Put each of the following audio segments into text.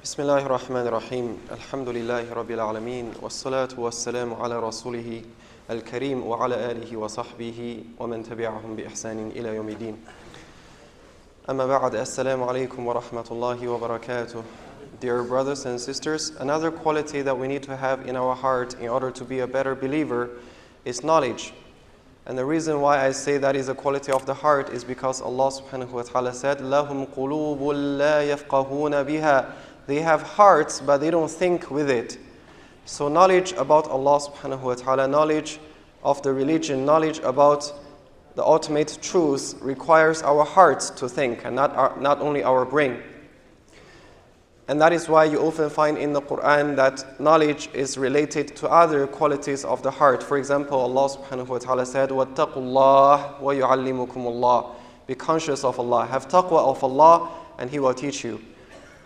بسم الله الرحمن الرحيم الحمد لله رب العالمين والصلاة والسلام على رسوله الكريم وعلى آله وصحبه ومن تبعهم بإحسان إلى يوم الدين أما بعد السلام عليكم ورحمة الله وبركاته. Dear brothers and sisters, another quality that we need to have in our heart in order to be a better believer is knowledge. And the reason why I say that is a quality of the heart is because Allah subhanahu wa ta'ala said, لَهُمْ قُلُوبٌ لَا يَفْقَهُونَ بِهَا. They have hearts, but they don't think with it. So knowledge about Allah subhanahu wa ta'ala, knowledge of the religion, knowledge about the ultimate truth requires our hearts to think and not only our brain. And that is why you often find in the Quran that knowledge is related to other qualities of the heart. For example, Allah subhanahu wa ta'ala said, وَاتَّقُوا اللَّهَ وَيُعَلِّمُكُمُ اللَّهِ. Be conscious of Allah. Have taqwa of Allah and He will teach you.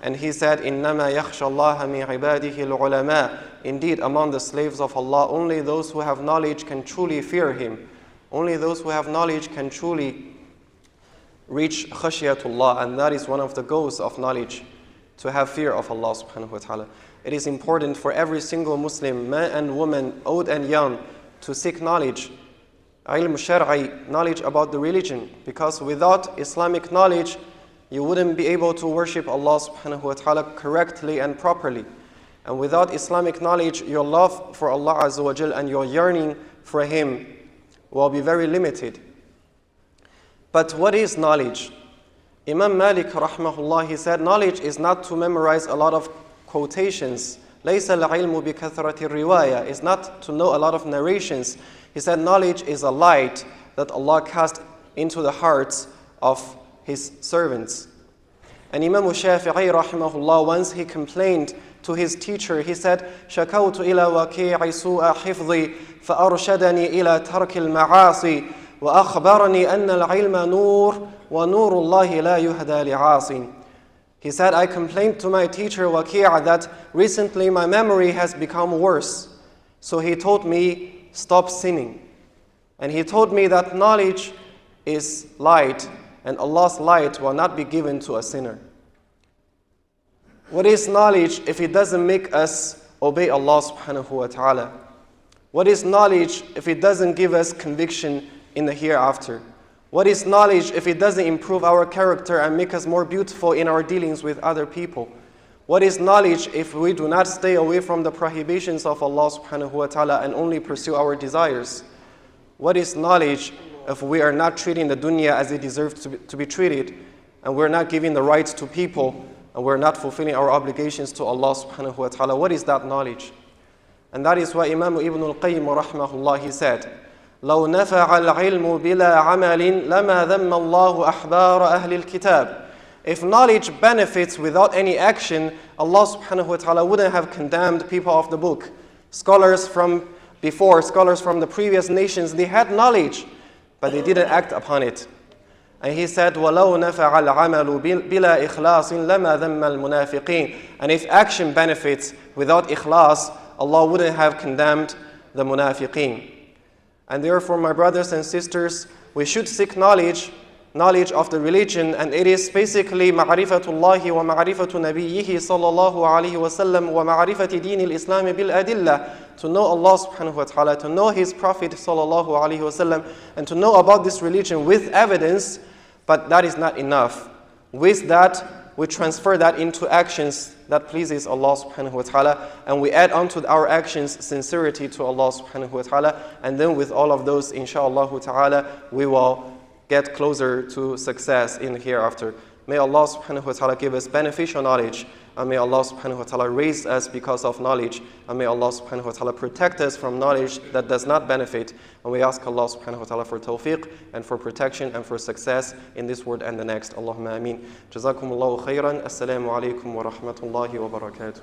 And He said, إِنَّمَا يَخْشَى اللَّهَ مِنْ عِبَادِهِ الْعُلَمَاءِ. Indeed, among the slaves of Allah, only those who have knowledge can truly fear Him. Only those who have knowledge can truly reach khashiyatullah. And that is one of the goals of knowledge, to have fear of Allah subhanahu wa ta'ala. It is important for every single Muslim, man and woman, old and young, to seek knowledge. Ilm shar'i, knowledge about the religion. Because without Islamic knowledge, you wouldn't be able to worship Allah subhanahu wa ta'ala correctly and properly. And without Islamic knowledge, your love for Allah azza wa jal and your yearning for Him will be very limited. But what is knowledge? Imam Malik rahmahullah, he said, knowledge is not to memorize a lot of quotations. لَيْسَ الْعِلْمُ بِكَثْرَةِ الرِّوَايَةِ. It's not to know a lot of narrations. He said knowledge is a light that Allah cast into the hearts of His servants. And Imam Shafi'i rahimahullah, once he complained to his teacher, he said, شَكَوْتُ إِلَى وَكِيعِ سُوءَ حِفْظِي فَأَرْشَدَنِي إِلَى تَرْكِ الْمَعَاصِي وَأَخْبَرَنِي أَنَّ الْعِلْمَ نُورٌ وَنُورُ اللَّهِ لَا يُهْدَى لِعَاصٍ. He said, I complained to my teacher Waqi'a that recently my memory has become worse. So he told me, stop sinning. And he told me that knowledge is light, and Allah's light will not be given to a sinner. What is knowledge if it doesn't make us obey Allah subhanahu wa ta'ala? What is knowledge if it doesn't give us conviction in the hereafter? What is knowledge if it doesn't improve our character and make us more beautiful in our dealings with other people? What is knowledge if we do not stay away from the prohibitions of Allah subhanahu wa ta'ala and only pursue our desires? What is knowledge if we are not treating the dunya as it deserves to be treated, and we're not giving the rights to people, and we're not fulfilling our obligations to Allah subhanahu wa ta'ala? What is that knowledge? And that is why Imam Ibn al-Qayyim rahmahullah, he said, لو نفع العلم بلا عمل لما ذم الله أحبار أهل الكتاب. If knowledge benefits without any action, Allah subhanahu wa ta'ala wouldn't have condemned people of the book. Scholars from before, scholars from the previous nations, they had knowledge, but they didn't act upon it. And he said, وَلَوْ نَفَعَ الْعَمَلُ بِلَا إِخْلَاصٍ لَمَا ذَمَّ الْمُنَافِقِينَ. And if action benefits without ikhlas, Allah wouldn't have condemned the munafiqeen. And therefore, my brothers and sisters, we should seek knowledge of the religion, and it is basically ma'rifatullahi wa ma'rifatu nabiyyihi sallallahu alayhi wa sallam wa ma'rifati deen al-Islam bil adillah. To know Allah subhanahu wa ta'ala, to know His Prophet sallallahu alayhi wa sallam, and to know about this religion with evidence, but that is not enough. With that, we transfer that into actions that pleases Allah subhanahu wa ta'ala, and we add onto our actions sincerity to Allah subhanahu wa ta'ala, and then with all of those, inshaAllah ta'ala, we will get closer to success in the hereafter. May Allah subhanahu wa ta'ala give us beneficial knowledge, and may Allah subhanahu wa ta'ala raise us because of knowledge, and may Allah subhanahu wa ta'ala protect us from knowledge that does not benefit. And we ask Allah subhanahu wa ta'ala for tawfiq and for protection and for success in this world and the next. Allahumma ameen. Jazakumullahu khairan. Assalamu alaikum wa rahmatullahi wa barakatuh.